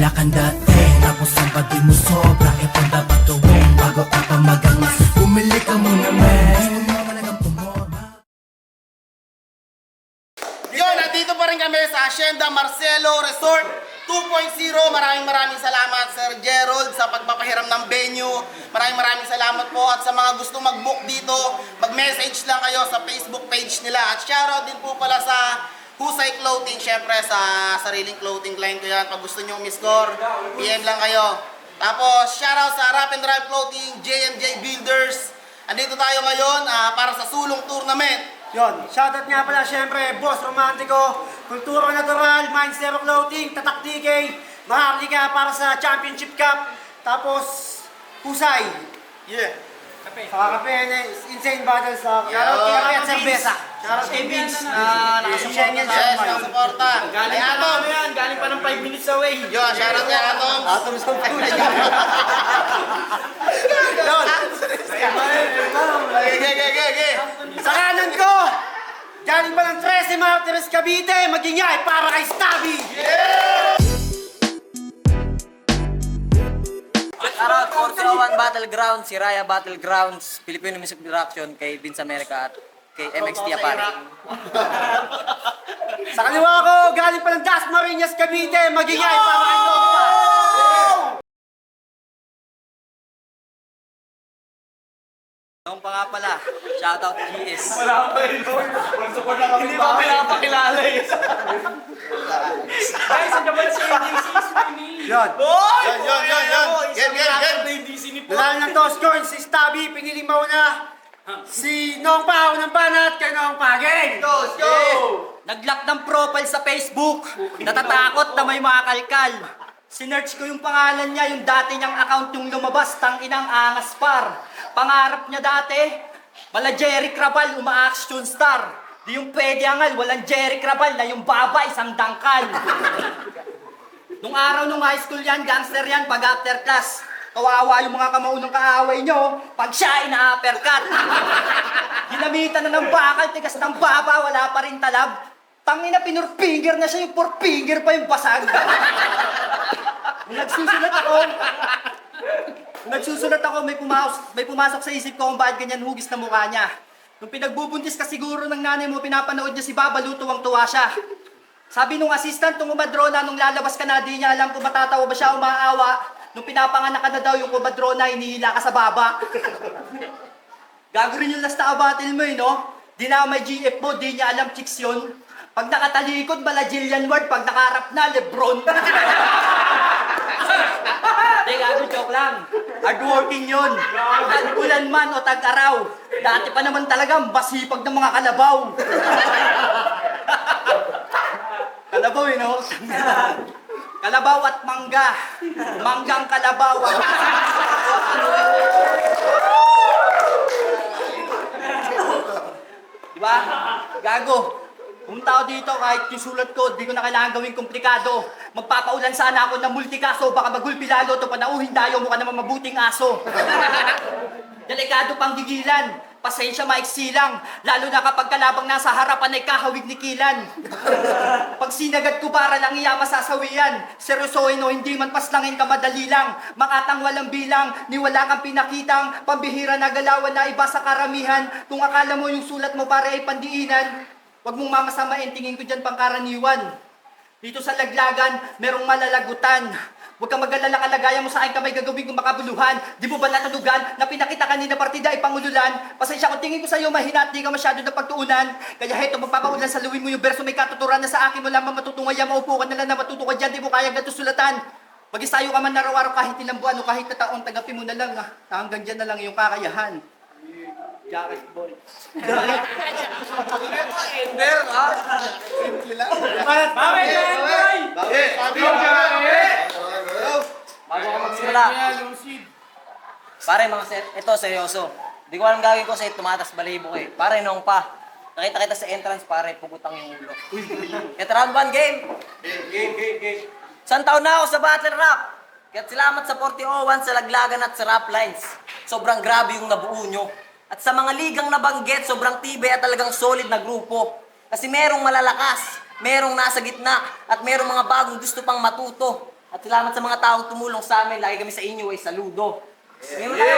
wala kang dating. Tapos ang pati mo sobra, ipang dapat gawin bago ka pa magangas. Bumili ka muna men, huwag mo talagang pumorma. Yun, nandito pa rin kami sa Hacienda Marcelo Resort 2.0. Maraming salamat Sir Gerald sa pagpapahiram ng venue. Maraming salamat po, at sa mga gusto mag-book dito, mag-message lang kayo sa Facebook page nila. At shoutout din po pala sa Husay Clothing, syempre sa sariling clothing line ko yan. Pag gusto nyo umiscore, PM lang kayo. Tapos shoutout sa Rap and Drive Clothing, JMJ Builders. Andito tayo ngayon para sa sulong tournament. Yon, shoutout nga pala syempre, Boss Romantico, Kultura Natural, Mind Zero Clothing, Tatak TK, Maharlika para sa Championship Cup, tapos Husay. Yeah. Saka kape, Insane Battles, shoutout kape at Cerveza. Shoutout kay Vince, nakasuporta Yes, sa nakasuporta. Kay Atom. galing pa ng 5 minutes away. Yun, shoutout kay Atom. Atom sa Yon, Okay. sa kanan ko, galing pa ng 13 Martires Cavite, magingay para kay Stabby. Shoutout 401 Battlegrounds, si Raya Battlegrounds, Filipino Music Production, kay Vince America at kay MXT Apare. Sa kaliwa ko, galing pa ng Dasmariñas Cavite, magingay para kay Nova. Noong pa nga pala, shoutout GS. Hindi ba pinapakilala eh? Yan. Yan. Dahil ng toss coin, si Stabby, pinili mauna. Si Nong Pao ng Banat, kay Nong Pageng. Go! Nag-lock ng profile sa Facebook, natatakot na may makakalkal. Sinearch ko yung pangalan niya, yung dati niyang account yung lumabas, tanginang angas par. Pangarap niya dati, pala Jerry Crabal, uma-action star. Di yung pwede angal, walang Jerry Crabal na yung baba, isang dangkal. Nung araw nung high school yan, gangster yan, pag after class. Kawawa yung mga kamaunang kaaway nyo, pag siya ina-uppercut. Ginamitan na ng bakal, tigas ng baba, wala pa rin talab. Tangina, pinurfinger na siya, yung four-finger pa yung basag. Nagsusulat ako, may pumasok sa isip ko kung bakit ganyan hugis na mukha niya. Nung pinagbubuntis ka siguro ng nanay mo, pinapanood niya si Baba, tuwang-tuwa siya. Sabi nung assistant, nung umadrona, nung lalabas ka na, di niya alam kung matatawa ba siya o maawa. Nung pinapanganak ka na daw yung kumadrona, hinihila ka sa baba. Gagawin yung last na battle mo no? Di na may GF mo, di niya alam chicks yun. Pag nakatalikod, mala Jillian Ward. Pag nakarap na, Lebron. Hindi, gago, joke lang. Hardworking yun. Tag-ulan man o tag-araw. Dati pa naman talaga, masipag ng mga kalabaw. Kalabaw, no? Kalabaw at mangga. Manggang kalabaw. Diba? Gago. Pumunta ako dito kahit yung sulat ko, di ko na kailangan gawing komplikado. Magpapaulan sana ako ng multikaso, baka magulpi lalo to panauhin tayo, mukha naman mabuting aso. Delikado pang gigilan, pasensya maiksi lang, lalo na kapag kalabang nasa harapan ay kahawig ni Kilan. Pag sinagat ko para lang iya masasawian, seryosohin o hindi man paslangin ka madali lang, makatang walang bilang, ni wala kang pinakitang, pambihira na galawan na iba sa karamihan, kung akala mo yung sulat mo para ay pandiinan, huwag mong mamasamain, tingin ko dyan pangkaraniwan. Dito sa laglagan, merong malalagutan. Huwag kang mag-alala, kalagayan mo sa akin kamay gagawin kong makabuluhan. Di mo ba natunugan na pinakita kanina partida ay pangululan? Pasensya kung tingin ko sa'yo mahina at di ka masyado na pagtuunan. Kaya heto, magpapaulan sa luwin mo yung verso may katuturan na sa akin mo lamang matutungaya. Maupo ka na lang na matuto ka dyan, di mo kaya ganito sulatan. Mag-isayo ka man araw-araw kahit ilang buwan o kahit na taon, tagapin mo na lang. Hanggang dyan na lang yung kakayahan. Jacket boy. Ender, ha? Bago ako magsimula. Pare, ito seryoso. Di ko alam gagawin ko sa tumatas balibo ko eh. Pare, noong pa. Nakita kita sa entrance, pare, pugutang yung ulo. Kaya round 1 game. Game. Isang taon na ako sa battle rap. Kaya salamat sa 4001, sa laglagan at sa rap lines. Sobrang grabe yung nabuo nyo. At sa mga ligang nabanggit, sobrang tibay at talagang solid na grupo. Kasi merong malalakas, merong nasa gitna, at merong mga bagong gusto pang matuto. At salamat sa mga taong tumulong sa amin. Lagi kami sa inyo ay saludo. Ngayon kayo.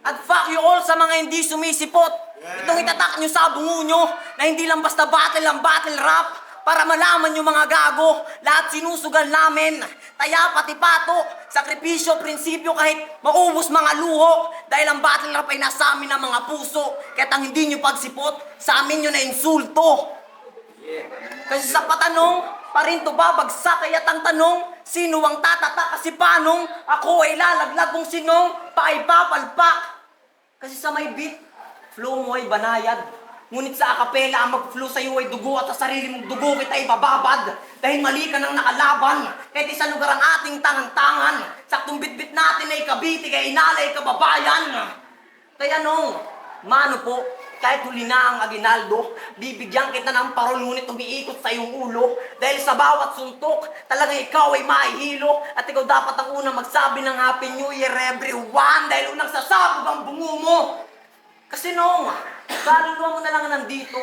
At fuck you all sa mga hindi sumisipot. Itong itatak nyo sa bungo nyo na hindi lang basta battle ang battle rap. Para malaman nyo mga gago, lahat sinusugal namin. Taya, pati pato, sakripisyo, prinsipyo, kahit maubos mga luho. Dahil ang battle rap ay nasa amin ng mga puso. Kahit ang hindi nyo pagsipot, sa amin nyo na insulto. Kasi sa patanong, parinto babagsak kaya't ang tanong, sino ang tatata kasi panong, ako ay lalaglag kung sinong, paipapalpak. Kasi sa may beat, flow mo ay banayad. Ngunit sa akapela, ang mag-flow sa'yo ay dugo at sa sarili mong dugo kita ibababad. Dahil mali ka ng nakalaban, kahit isa lugar ang ating tangan-tangan. Saktong bitbit natin ay kabiti, kaya inalay kababayan. Kaya nung, mano po, kahit huli na ang aginaldo, bibigyan kita ng parol ngunit umiikot sa iyong ulo. Dahil sa bawat suntok, talagang ikaw ay mahihilo. At ikaw dapat ang unang magsabi ng Happy New Year everyone. Dahil unang sasabog ang bungo mo. Kasi nung, kaluluwa mo na lang nandito.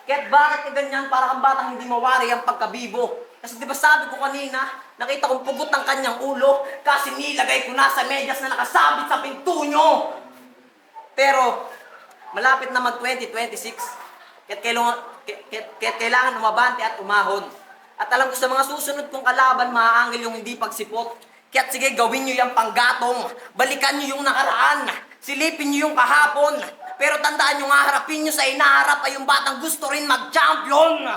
Kaya't bakit ka ganyan para kang batang hindi mawari ang pagkabibo? Kasi di ba sabi ko kanina, nakita kong pugot ng kanyang ulo kasi nilagay ko na sa medyas na nakasabit sa pinto nyo. Pero, malapit na mag-2026. Kaya't kailangan umabante at umahon. At alam ko sa mga susunod kong kalaban, maaangil yung hindi pagsipot. Kaya't sige, gawin nyo yung panggatong. Balikan nyo yung nakaraan. Silipin nyo yung kahapon. Pero tandaan nyo nga, harapin nyo sa inaharap ay yung batang gusto rin mag-champion.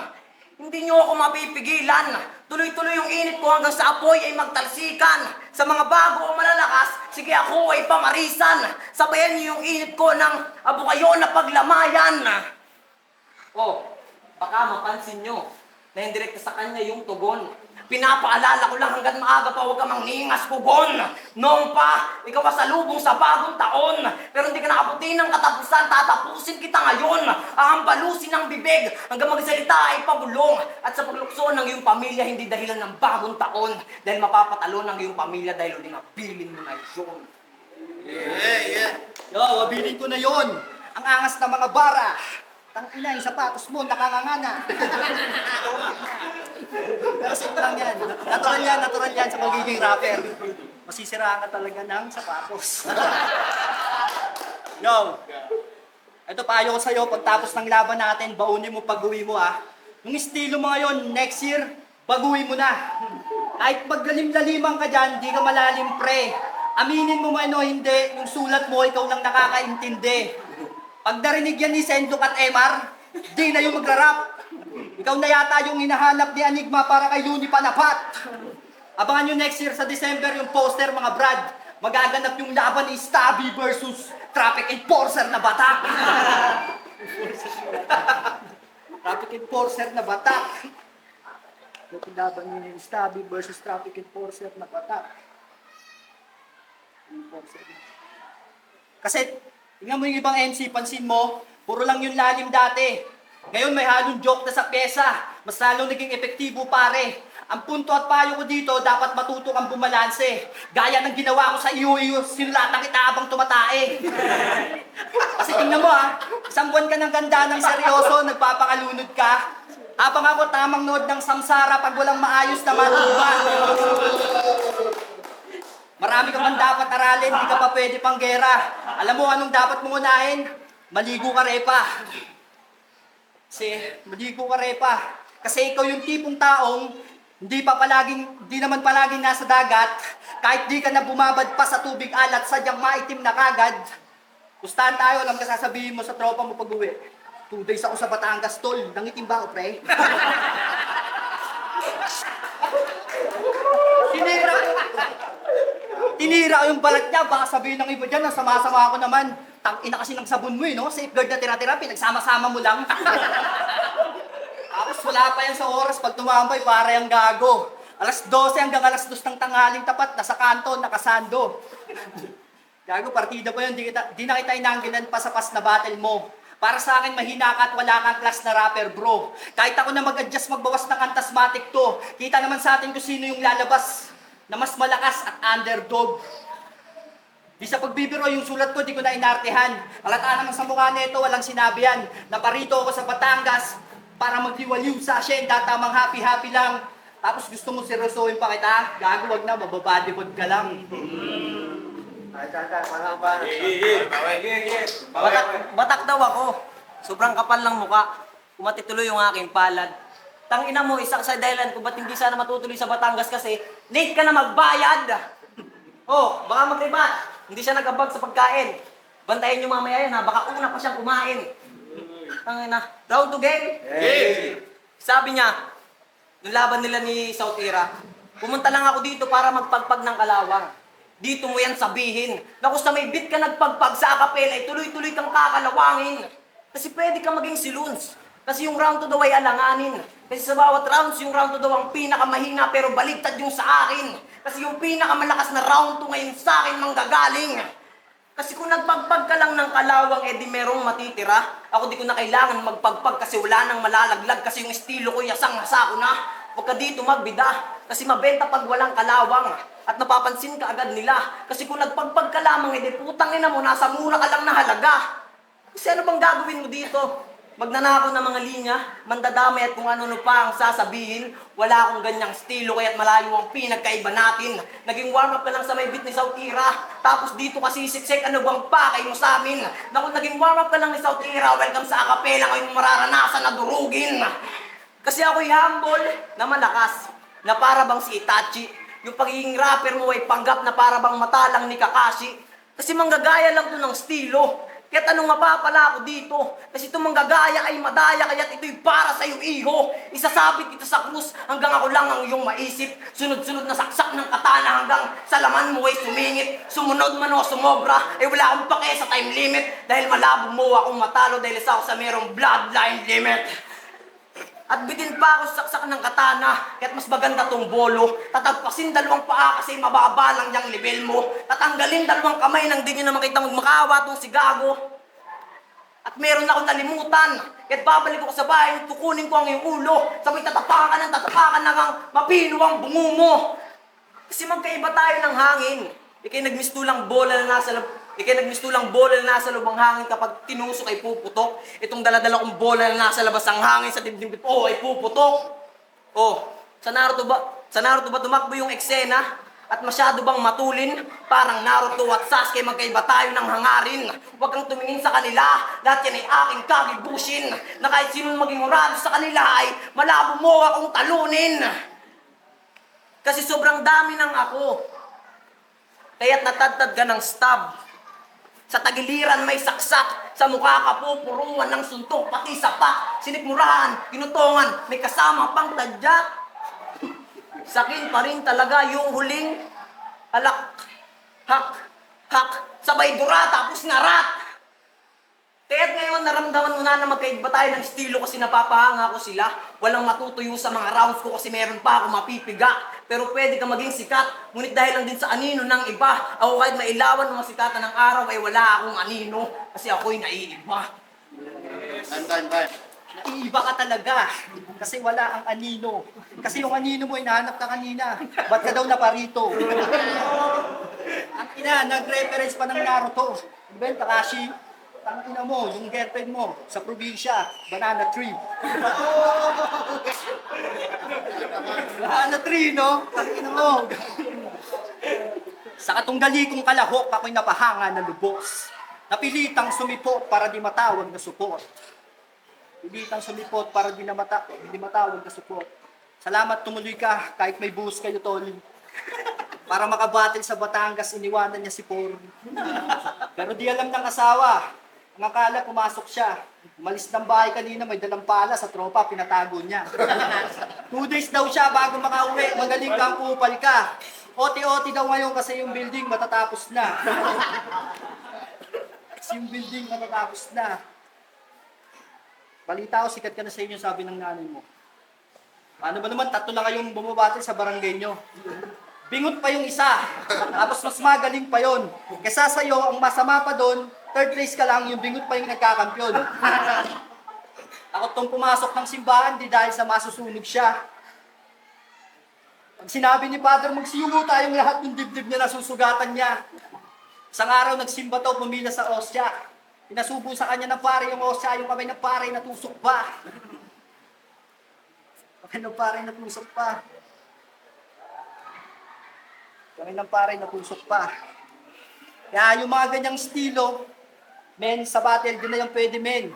Hindi nyo ako mapipigilan. Tuloy-tuloy yung init ko hanggang sa apoy ay magtalsikan. Sa mga bago o malalakas, sige ako ay pamarisan. Sabayan nyo yung init ko ng abukayo na paglamayan. Oh, baka mapansin nyo na yung direkta sa kanya yung tugon. Pinapaalala ko lang hanggang maaga pa huwag ka mangningas kugon. Noong pa, ikaw pasalubong sa bagong taon. Pero hindi ka nakaputi ng katapusan, tatapusin kita ngayon. Ahambalusin ang bibig hanggang magsalita ay pagulong. At sa paglukso ng iyong pamilya, hindi dahilan ng bagong taon. Dahil mapapatalo ng iyong pamilya dahil uling abilin mo na yun. Yo, abilin ko na yon. Ang angas ng mga bara. Tangina, yung sapatos mo, nakangangana. Pero simple lang yan. Natural yan sa pagiging rapper. Masisiraan ka talaga ng sapatos. Yo, ito payo ko sa'yo, pagtapos ng laban natin, baunin mo pag-uwi mo ah. Yung estilo mo ngayon, next year, baguhin mo na. Kahit maglalim-laliman ka dyan, di ka malalim pre. Aminin mo man o hindi, yung sulat mo, ikaw lang nakakaintindi. Pag narinig yan ni Sendok at MR, di na yung magra-rap. Ikaw na yata yung hinahanap ni Enigma para kay Yuni Panapat. Abangan nyo next year sa December yung poster mga brad. Magaganap yung laban ni Stabby versus Traffic Enforcer na batak. Traffic Enforcer na batak. Yung laban ni Stabby versus Traffic Enforcer na batak. Kasi tingnan mo yung ibang MC, pansin mo, puro lang yung lalim dati. Ngayon may halong joke na sa pyesa. Mas lalong naging epektibo pare. Ang punto at payo ko dito, dapat matuto kang bumalanse. Gaya ng ginawa ko sa iyo, sinulatan kita habang tumatae. Kasi tingnan mo isang buwan ka ng ganda ng seryoso, nagpapakalunod ka. Habang ako tamang nood ng samsara pag walang maayos na matuba. Marami ka man dapat aralin, di ka pa pwede pang gera. Alam mo anong dapat mong unahin? Maligo ka repa. Maligo ka repa. Kasi ikaw yung tipong taong di naman palaging nasa dagat, kahit di ka na bumabad pa sa tubig alat, sadyang maitim na kagad. Pustahan tayo, alam ka sasabihin mo sa tropa mo pag-uwi. 2 days ako sa Batangas, tol. Nangitim ba ako, pre? Tinira ko yung balat niya, baka sabihin ng iba dyan, sama-sama ako naman. Tang-ina kasi ng sabon mo no? Safeguard na tira-tira, pinagsama-sama mo lang. Tapos wala pa yan sa oras, pag tumambay, para yung gago. Alas 12 hanggang alas 2 ng tanghaling tapat, nasa kanto, nakasando. Gago, partida pa yun, di na kita inangginan pa sa pas na battle mo. Para sa akin, mahina ka at wala kang class na rapper, bro. Kahit ako na mag-adjust, magbawas ng antasmatic to, kita naman sa atin kung sino yung lalabas na mas malakas at underdog. Di sa pagbibiro yung sulat ko, di ko na inartehan. Halata naman sa mukha nito, walang sinabi yan. Naparito ako sa Batangas para magliwaliw sa asyenda, tamang happy-happy lang. Tapos gusto mo seryosohin pa kita? Gago, wag na, mababadibod ka lang. Batak daw ako. Sobrang kapal ng muka. Kumati tuloy yung aking palad. Tangina mo, isa sa dahilan kung ba't hindi sana matutuloy sa Batangas kasi late ka na magbayad. Oh, baka magribat. Hindi siya nag-abag sa pagkain. Bantayan nyo mamaya yan ha, baka una pa siyang kumain. Tangina. Round to game? Sabi niya, nung laban nila ni South Era, pumunta lang ako dito para magpagpag ng kalawang. Dito mo yan sabihin. Na kung sa may bit ka nagpagpag sa akapela, ay tuloy-tuloy kang kakalawangin. Kasi pwede ka maging si Luns. Kasi yung round 2 daw ay alanganin. Kasi sa bawat rounds, yung round 2 daw ang pinakamahina pero baliktad yung sa akin. Kasi yung pinakamalakas na round 2 ngayon sa akin manggagaling. Kasi kung nagpagpag ka lang ng kalawang, edi merong matitira. Ako di ko na kailangan magpagpag kasi wala nang malalaglag. Kasi yung estilo ko, yasang-hasa ko na. Huwag ka dito magbida. Kasi mabenta pag walang kalawang. At napapansin ka agad nila. Kasi kung nagpagpag ka lamang, edi putang ina mo, nasa mura ka lang na halaga. Kasi ano bang gagawin mo dito? Magnanakaw ng mga linya, mandadamay at kung ano pa ang sasabihin. Wala akong ganyang estilo kaya't malayo ang pinagkaiba natin. Naging warm up ka lang sa may beat ni South Era. Tapos dito kasi siksik, ano bang pakay mo sa amin? Naku, naging warm up ka lang ni South Era. Welcome sa akapela, ngayon mararanasan na durugin. Kasi ako'y humble na malakas, na para bang si Itachi. Yung pagiging rapper mo ay panggap na para bang matalang ni Kakashi. Kasi manggagaya lang to ng estilo. Kaya't anong mapapala ako dito? Kasi itong manggagaya ay madaya, kaya't ito'y para sa iyong iho. Isasabit kita sa krus hanggang ako lang ang iyong maisip. Sunod-sunod na saksak ng katana hanggang sa laman mo ay sumingit. Sumunod man o sumobra, ay wala akong pake sa time limit. Dahil malabo mo akong matalo dahil isa ako sa merong bloodline limit. At bitin pa ako sa saksak ng katana, kaya't mas maganda tong bolo. Tatagpasin dalawang paa kasi mababa lang yung level mo. Tatanggalin dalawang kamay nang di nyo na makita magmakawa tong si Gago. At meron akong nalimutan, kaya't babalik ko sa bahay, tukunin ko ang iyong ulo. Sabay tatapakan ng mapino ang bungo mo. Kasi magkaiba tayo ng hangin. Ika'y nagmistulang bola na nasa loob ng hangin kapag tinusok ay puputok. Itong daladala kong bola na nasa labas ang hangin sa dibdib ko ay puputok. Oh, sa Naruto ba tumakbo yung eksena? At masyado bang matulin? Parang Naruto at Sasuke magkaiba tayo ng hangarin. Huwag kang tumingin sa kanila, lahat yan ay aking kagibushin. Na kahit sino maging urado sa kanila ay malabo mo akong talunin. Kasi sobrang dami ng ako. Kaya't natadtad ka ng stab. Sa tagiliran may saksak, sa mukha ka pupuruan ng suntok, pati sapak, sinikmurahan, kinutongan, may kasama pang tadyak. Sakin pa rin talaga yung huling halak, hak, sabay dura tapos narat. Kaya't ngayon naramdaman mo na magkaiba tayo ng estilo kasi napapahanga ko sila. Walang matutuyo sa mga rounds ko kasi meron pa ako mapipiga. Pero pwede ka maging sikat, ngunit dahil lang din sa anino ng iba. Ako kahit mailawan ng masikatan ng araw ay wala akong anino. Kasi ako'y naiiba. Naiiba ka talaga. Kasi wala ang anino. Kasi yung anino mo, hinahanap ka kanina. Ba't ka daw naparito? Ang ina, nag-reference pa ng Naruto. Ben Takashi, ang ina mo, yung girlfriend mo, sa probinsya, banana tree. Banana tree, no? Ang ina mo. Sa katunggali kong kalahok, ako'y napahanga na lubos. Napilitang sumipot para di matawag na supot. Pilitang sumipot para di matawag na supot. Salamat tumuloy ka, kahit may buhos kayo, tol. Para makabatil sa Batangas, iniwanan niya si Por. Pero di alam ng asawa. Ang akala, pumasok siya. Umalis ng bahay kanina, may dalang pala sa tropa, pinatago niya. 2 days daw siya bago makauwi. Magaling kang kupal ka. Oti-oti daw ngayon kasi yung building matatapos na. Kasi yung building matatapos na. Balita ko, sikat ka na sa inyo, sabi ng nanay mo. Paano ba naman, 3 lang kayong bumabati sa barangay nyo. Bingot pa yung isa. Tapos mas magaling pa yon. Kesa sa'yo, ang masama pa doon, 3rd place ka lang, yung bingot pa yung nagkakampyon. Takot tong pumasok ng simbahan, di dahil sa masusunog siya. Pag sinabi ni Father, magsiyungo tayong lahat ng dibdib niya, nasusugatan niya. Isang araw, nagsimba to, pumila sa osya. Pinasubo sa kanya ng pare yung osya, yung kamay ng pare natusok pa. Kamay ng pare natusok pa. Kami ng pare natusok pa. Kaya yung mga ganyang estilo, men, sa battle, di na yung pwede, men.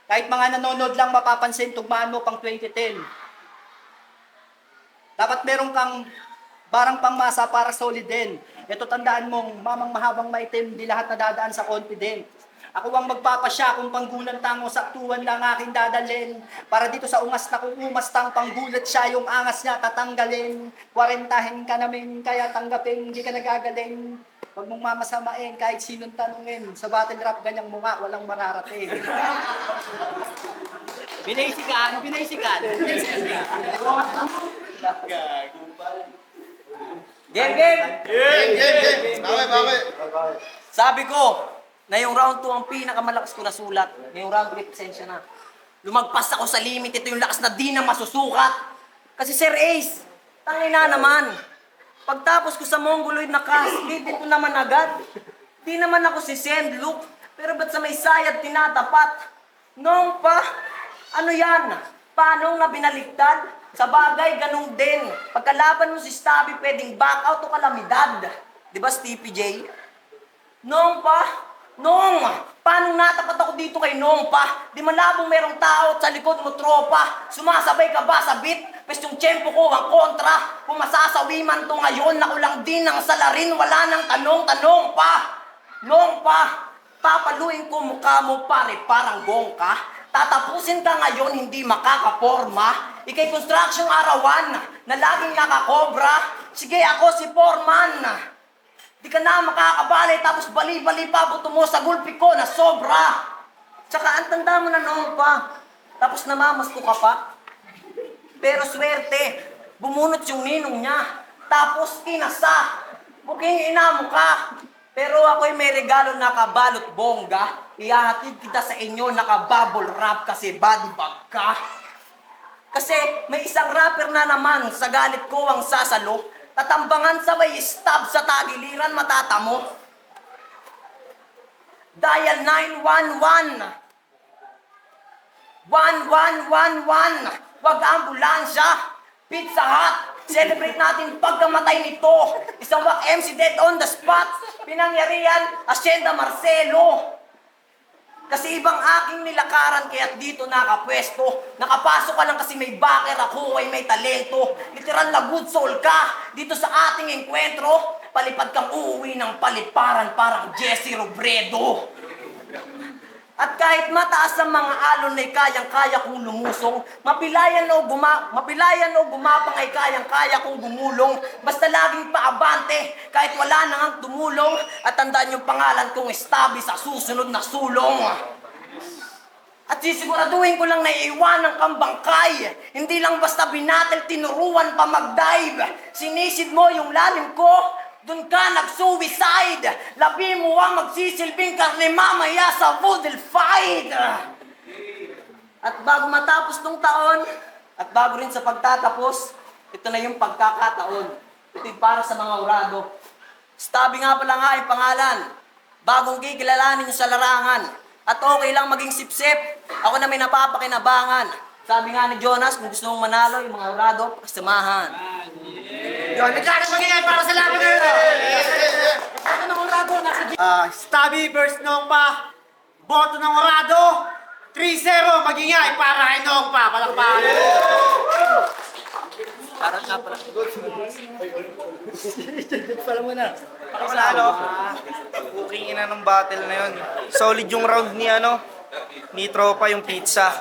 Kahit mga nanonood lang mapapansin, tugmaan mo pang 2010. Dapat meron kang barang pangmasa para solid din. Ito tandaan mong mamang mahabang maitim, di lahat nadadaan sa confident. Ako ang magpapasya kung panggulang tango saktuan lang aking dadalhin. Para dito sa ungas na kung umastang panggulat siya, yung angas niya tatanggalin. 40 ka namin, kaya tanggapin, hindi ka nagagaling. Huwag mong mamasamain kahit sinong tanungin. Sa battle rap, ganyang mukha, walang mararating. Binaysikan. Game, game! Bawi. Sabi ko, na yung round 2 ang pinakamalakas ko na sulat. Ngayong round 3, pasensya na. Lumagpas ako sa limit. Ito yung lakas na di na masusukat. Kasi Sir Ace, tangina naman. Pagtapos ko sa Mongoloid na cast, dito naman agad. Di naman ako si Send Luke. Pero ba't sa may sayad tinatapat? Noong pa, ano yan? Paano nga binaliktad? Sa bagay, ganun din. Pagkalaban mo si Stabby, pwedeng back out o kalamidad. Di ba, Stevie J? Noong pa, paano natapat ako dito kay Noong pa? Di malabong merong tao at sa likod mo tropa. Sumasabay ka ba sa beat? Pwes yung tiyempo ko ang kontra. Kung masasawi man to ngayon, ako lang din ang salarin. Wala nang tanong pa. Noong pa, papaluin ko mukha mo pare, parang gong ka. Tatapusin ka ngayon, hindi makakaporma. Ikay construction arawan na laging nakakobra. Sige, ako si Foreman. Di ka na makakabalay, tapos bali-bali pa buto mo sa gulpi ko na sobra. Tsaka ang tanda mo na noon pa. Tapos namamasko ka pa. Pero swerte, bumunot yung ninong niya. Tapos kinasa. Buking ina mo ka. Pero ako'y may regalo na kabalot bongga. Ihahatid kita sa inyo nakabubble wrap kasi body bag ka. Kasi may isang rapper na naman sa galit ko ang sasalo. Tatambangan sa may stab sa tagiliran matatamo. Dial 911. 1111. Wag ambulansya. Pizza Hut. Celebrate natin pagkamatay nito. Isang wak MC dead on the spot. Pinangyarihan, Hacienda Marcelo. Kasi ibang aking nilakaran kaya't dito nakapwesto. Nakapasok ka lang kasi may backer ako ay may talento. Literal na good soul ka. Dito sa ating enkwentro, palipad kang uuwi ng paliparan parang Jesse Robredo. At kahit mataas ang mga alon ay kayang-kaya kong lumusong, mapilayan o gumapang ay kayang-kaya kong gumulong, basta laging paabante, kahit wala nang ang tumulong, at tandaan yung pangalan kong Stabby sa susunod na sulong. At sisiguraduhin ko lang na iiwan kang bangkay, hindi lang basta binatel, tinuruan pa mag-dive, sinisid mo yung lalim ko, doon ka nag-suicide. Labi mo ang magsisilbing karne mamaya sa voodoo fight. At bago matapos tong taon, at bago rin sa pagtatapos, ito na yung pagkakataon. Ito yung para sa mga urado. Stabby nga pala nga yung pangalan. Bagong kikilalanin nyo sa larangan. At okay lang maging sip-sip. Ako na may napapakinabangan. Sabi nga ni Jonas, kung gusto mong manalo, yung mga urado, pakisamahan. Yun, nagkakas magiging para sa laban na yun. Boto ng Orado, nasa G. Stabby versus Noong pa. Boto ng Orado. 3-0, magingay para kay Noong pa. Palakpakan. Parang nga pala. Wala Cooking ina ng battle na yun. Solid yung round ni Tropa yung pizza.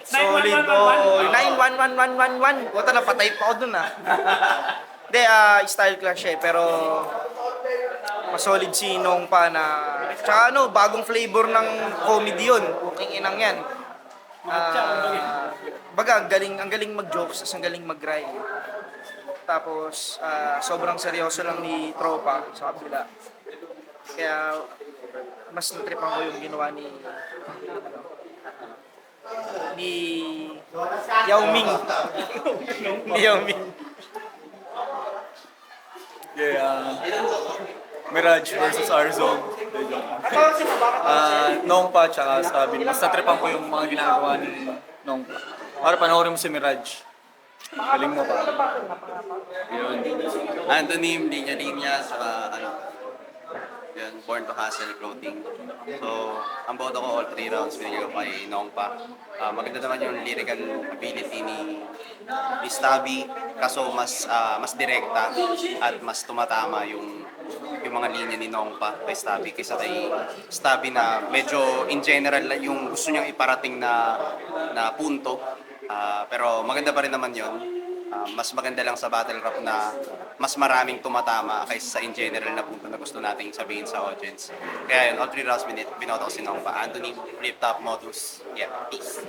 Solid. Oh, 9-1-1-1-1-1. Wata na patay pa ako dun Hindi, style clash siya pero masolid si Nong pa na tsaka bagong flavor ng comedy yun. Cooking inang yan. Baga, ang galing mag-jokes, ang galing mag-rhyme. Tapos, sobrang seryoso lang ni Tropa sa kabila. Kaya, mas natripan ko yung ginawa ni Yao Ming. Ni Yao Ming. Mirage versus Arzone. Nongpa tsaka Stabby. Mas natripan ko yung mga ginagawa ni Nongpa. Para panoorin mo si Mirage. Galing mo pa. Yun. Anthony, linya-linya, saka yun, Born to Hustle clothing. So, ang boto ko all 3 rounds, binigay ko kay Nongpa. Maganda naman yung lyrical ability ni Stabby, kaso mas direkta at mas tumatama yung mga linya ni Nongpa kay Stabby kaysa kay Stabby na medyo in general yung gusto niyang iparating na punto. Pero maganda pa rin naman yun. Mas maganda lang sa battle rap na mas maraming tumatama kaysa sa in general na punto na gusto nating sabihin sa audience. Kaya yun, all 3 rounds binoto ko si Nongpa. Anthony, Flip Top, Modus. Yeah, peace.